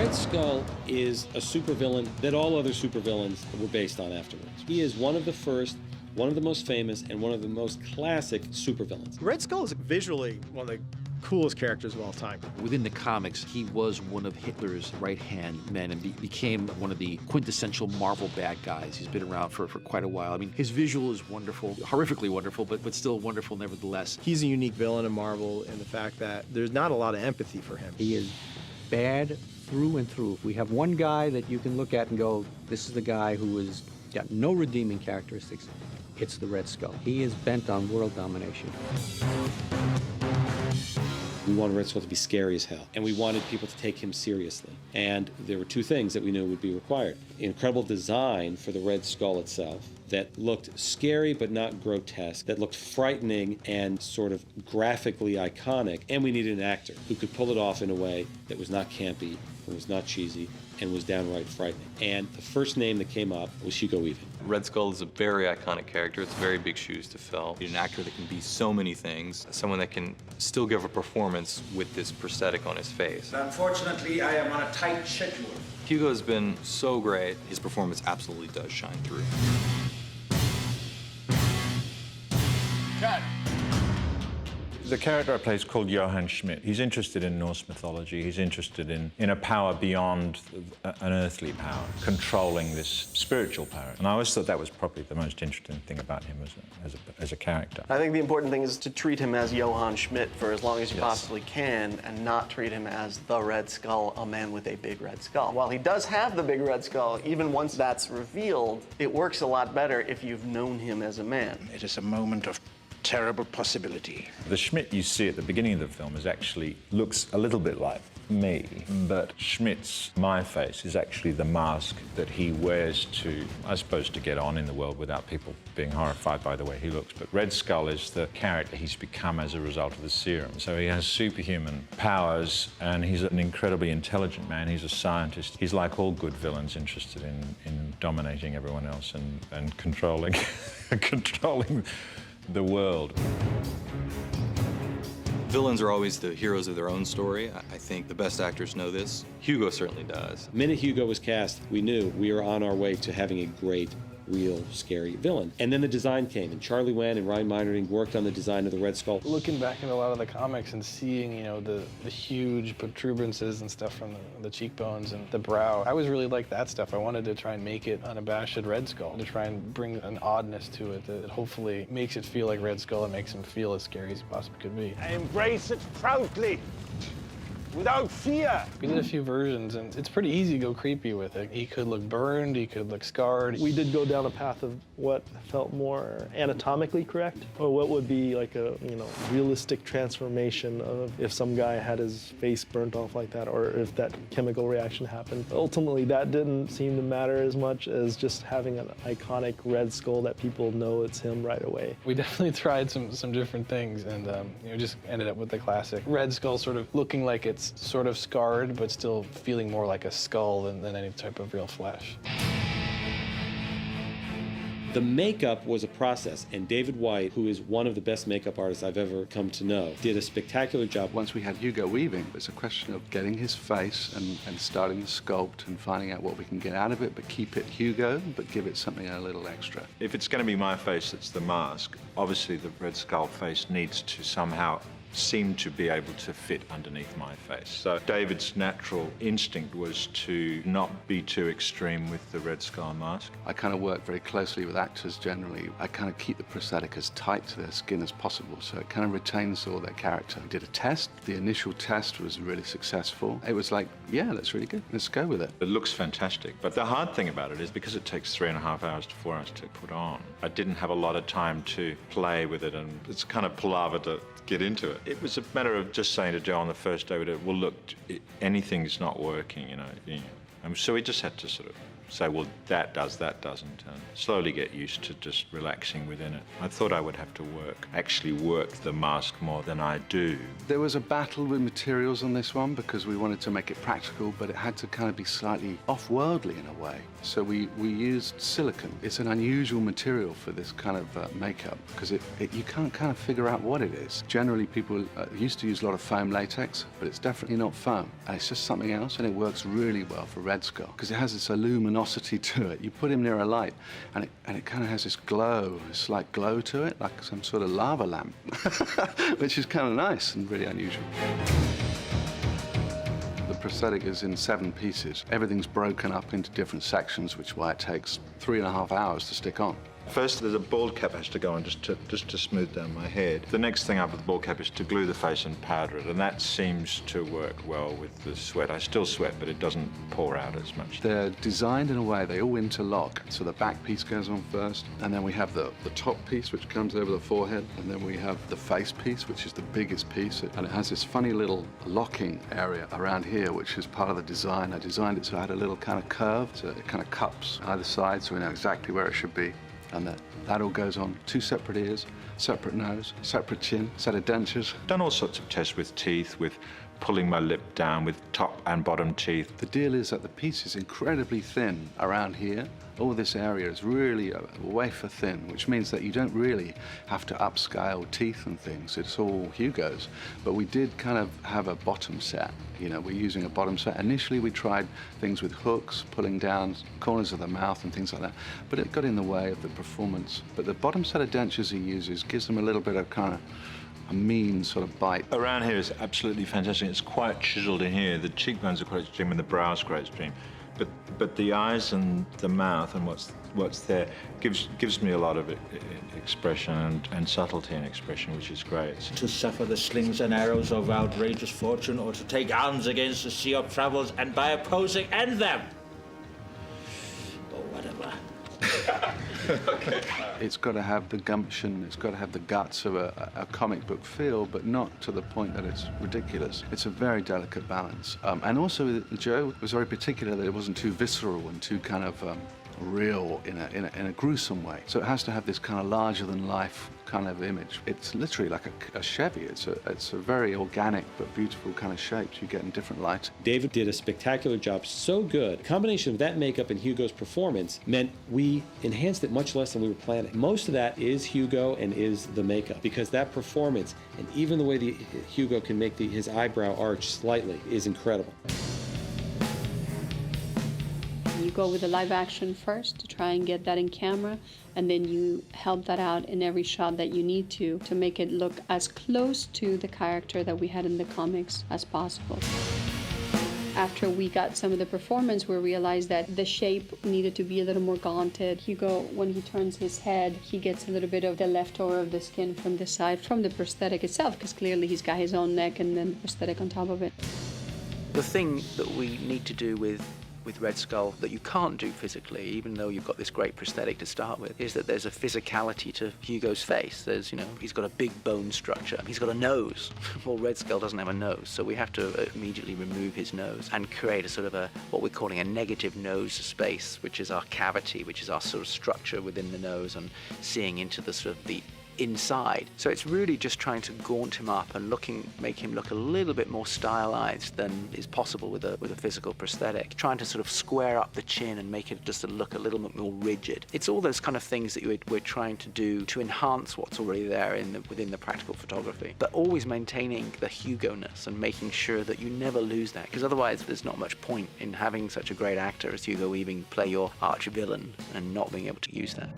Red Skull is a supervillain that all other supervillains were based on afterwards. He is one of the first, one of the most famous, and one of the most classic supervillains. Red Skull is visually one of the coolest characters of all time. Within the comics, he was one of Hitler's right-hand men and became one of the quintessential Marvel bad guys. He's been around for quite a while. I mean, his visual is wonderful, horrifically wonderful, but still wonderful nevertheless. He's a unique villain in Marvel in the fact that there's not a lot of empathy for him. He is bad through and through. We have one guy that you can look at and go, this is the guy who has got no redeeming characteristics. It's the Red Skull. He is bent on world domination. We wanted Red Skull to be scary as hell, and we wanted people to take him seriously. And there were two things that we knew would be required. Incredible design for the Red Skull itself that looked scary but not grotesque, that looked frightening and sort of graphically iconic, and we needed an actor who could pull it off in a way that was not campy, and was not cheesy, and was downright frightening. And the first name that came up was Hugo Weaving. Red Skull is a very iconic character. It's very big shoes to fill. An actor that can be so many things, someone that can still give a performance with this prosthetic on his face. Unfortunately, I am on a tight schedule. Hugo has been so great. His performance absolutely does shine through. Cut. The character I play is called Johann Schmidt. He's interested in Norse mythology. He's interested in a power beyond an earthly power, controlling this spiritual power. And I always thought that was probably the most interesting thing about him as a character. I think the important thing is to treat him as Johann Schmidt for as long as you possibly can and not treat him as the Red Skull, a man with a big red skull. While he does have the big red skull, even once that's revealed, it works a lot better if you've known him as a man. It is a moment of terrible possibility. The Schmidt you see at the beginning of the film looks a little bit like me, but Schmidt's my face is actually the mask that he wears to, I suppose, to get on in the world without people being horrified by the way he looks. But Red Skull is the character he's become as a result of the serum. So he has superhuman powers, and he's an incredibly intelligent man. He's a scientist. He's like all good villains, interested in dominating everyone else and controlling controlling the world. Villains are always the heroes of their own story. I think the best actors know this. Hugo certainly does. The minute Hugo was cast, we knew we were on our way to having a great, real, scary villain. And then the design came, and Charlie Wen and Ryan Meinerding worked on the design of the Red Skull. Looking back at a lot of the comics and seeing, you know, the huge protuberances and stuff from the cheekbones and the brow, I was really like that stuff. I wanted to try and make it unabashed Red Skull, to try and bring an oddness to it that hopefully makes it feel like Red Skull and makes him feel as scary as he possibly could be. I embrace it proudly, without fear. We did a few versions, and it's pretty easy to go creepy with it. He could look burned, he could look scarred. We did go down a path of what felt more anatomically correct, or what would be like a, you know, realistic transformation of if some guy had his face burnt off like that, or if that chemical reaction happened. Ultimately, that didn't seem to matter as much as just having an iconic Red Skull that people know it's him right away. We definitely tried some different things, and you know, just ended up with the classic Red Skull, sort of looking like it's sort of scarred, but still feeling more like a skull than any type of real flesh. The makeup was a process, and David White, who is one of the best makeup artists I've ever come to know, did a spectacular job. Once we had Hugo Weaving, it was a question of getting his face and starting the sculpt and finding out what we can get out of it, but keep it Hugo, but give it something a little extra. If it's going to be my face that's the mask, obviously the Red Skull face needs to somehow seem to be able to fit underneath my face. So David's natural instinct was to not be too extreme with the Red Skull mask. I kind of work very closely with actors generally. I kind of keep the prosthetic as tight to their skin as possible, so it kind of retains all their character. We did a test. The initial test was really successful. It was like, yeah, that's really good. Let's go with it. It looks fantastic, but the hard thing about it is because it takes 3.5 hours to 4 hours to put on, I didn't have a lot of time to play with it, and it's kind of palaver to get into it. It was a matter of just saying to Joe on the first day, well, look, anything's not working, you know. So we just had to sort of say, well, that doesn't, and slowly get used to just relaxing within it. I thought I would have to actually work the mask more than I do. There was a battle with materials on this one because we wanted to make it practical, but it had to kind of be slightly off-worldly in a way. So we used silicone. It's an unusual material for this kind of makeup because you can't kind of figure out what it is. Generally, people used to use a lot of foam latex, but it's definitely not foam. And it's just something else, and it works really well for Red Skull because it has this luminosity to it. You put him near a light, and it kind of has this glow, a slight glow to it, like some sort of lava lamp, which is kind of nice and really unusual. The prosthetic is in 7 pieces. Everything's broken up into different sections, which is why it takes 3.5 hours to stick on. First, there's a bald cap has to go on just to smooth down my head. The next thing up with the bald cap is to glue the face and powder it, and that seems to work well with the sweat. I still sweat, but it doesn't pour out as much. They're designed in a way they all interlock. So the back piece goes on first, and then we have the top piece, which comes over the forehead, and then we have the face piece, which is the biggest piece, and it has this funny little locking area around here, which is part of the design. I designed it so it had a little kind of curve, so it kind of cups either side, so we know exactly where it should be. And that all goes on 2 separate ears, separate nose, separate chin, set of dentures. Done all sorts of tests with teeth, with pulling my lip down, with top and bottom teeth. The deal is that the piece is incredibly thin around here. All this area is really wafer thin, which means that you don't really have to upscale teeth and things. It's all Hugo's. But we did kind of have a bottom set. You know, we're using a bottom set. Initially, we tried things with hooks, pulling down corners of the mouth and things like that. But it got in the way of the performance. But the bottom set of dentures he uses gives them a little bit of kind of a mean sort of bite. Around here is absolutely fantastic. It's quite chiseled in here. The cheekbones are quite extreme and the brow's quite extreme. But the eyes and the mouth and what's there gives me a lot of expression and subtlety in expression, which is great. To suffer the slings and arrows of outrageous fortune, or to take arms against the sea of troubles and by opposing end them, or whatever. Okay. It's got to have the gumption, it's got to have the guts of a comic book feel, but not to the point that it's ridiculous. It's a very delicate balance. And also, Joe was very particular that it wasn't too visceral and too kind of real in a gruesome way. So it has to have this kind of larger-than-life kind of image. It's literally like a Chevy. It's a very organic but beautiful kind of shapes you get in different lights. David did a spectacular job, so good. The combination of that makeup and Hugo's performance meant we enhanced it much less than we were planning. Most of that is Hugo and is the makeup, because that performance and even the way Hugo can make his eyebrow arch slightly is incredible. You go with the live action first to try and get that in camera, and then you help that out in every shot that you need to make it look as close to the character that we had in the comics as possible. After we got some of the performance, we realized that the shape needed to be a little more gaunted. Hugo, when he turns his head, he gets a little bit of the leftover of the skin from the side, from the prosthetic itself, because clearly he's got his own neck and then the prosthetic on top of it. The thing that we need to do with Red Skull that you can't do physically, even though you've got this great prosthetic to start with, is that there's a physicality to Hugo's face. There's, he's got a big bone structure. He's got a nose. Well, Red Skull doesn't have a nose, so we have to immediately remove his nose and create a sort of what we're calling a negative nose space, which is our cavity, which is our sort of structure within the nose and seeing into the sort of the inside. So it's really just trying to gaunt him up and make him look a little bit more stylized than is possible with a physical prosthetic. Trying to sort of square up the chin and make it just look a little bit more rigid. It's all those kind of things that we're trying to do to enhance what's already there within the practical photography, but always maintaining the Hugo-ness and making sure that you never lose that, because otherwise there's not much point in having such a great actor as Hugo Weaving play your arch villain and not being able to use that.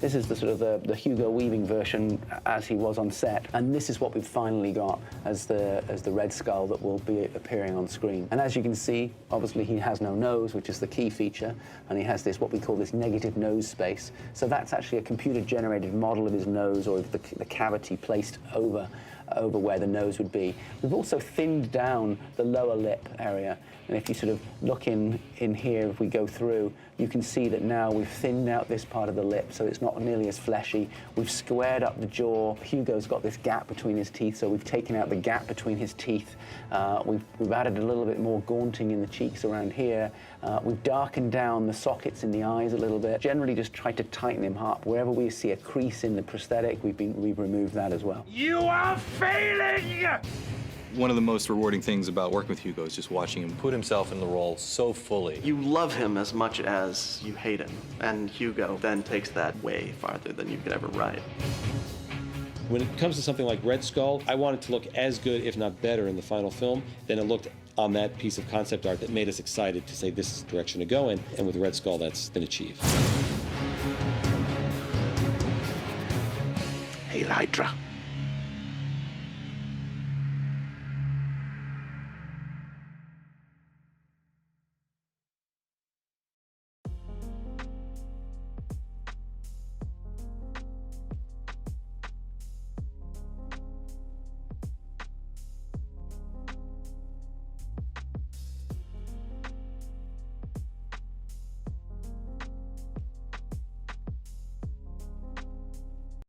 This is the sort of the Hugo Weaving version as he was on set, and this is what we've finally got as the Red Skull that will be appearing on screen. And as you can see, obviously he has no nose, which is the key feature, and he has this what we call this negative nose space. So that's actually a computer-generated model of his nose, or the cavity placed over where the nose would be. We've also thinned down the lower lip area, and if you sort of look in here, if we go through, you can see that now we've thinned out this part of the lip so it's not not nearly as fleshy. We've squared up the jaw. Hugo's got this gap between his teeth, so we've taken out the gap between his teeth. We've added a little bit more gaunting in the cheeks around here. We've darkened down the sockets in the eyes a little bit. Generally just tried to tighten him up. Wherever we see a crease in the prosthetic, we've removed that as well. You are failing! One of the most rewarding things about working with Hugo is just watching him put himself in the role so fully. You love him as much as you hate him, and Hugo then takes that way farther than you could ever write. When it comes to something like Red Skull, I want it to look as good, if not better, in the final film than it looked on that piece of concept art that made us excited to say this is the direction to go in, and with Red Skull, that's been achieved. Hail Hydra.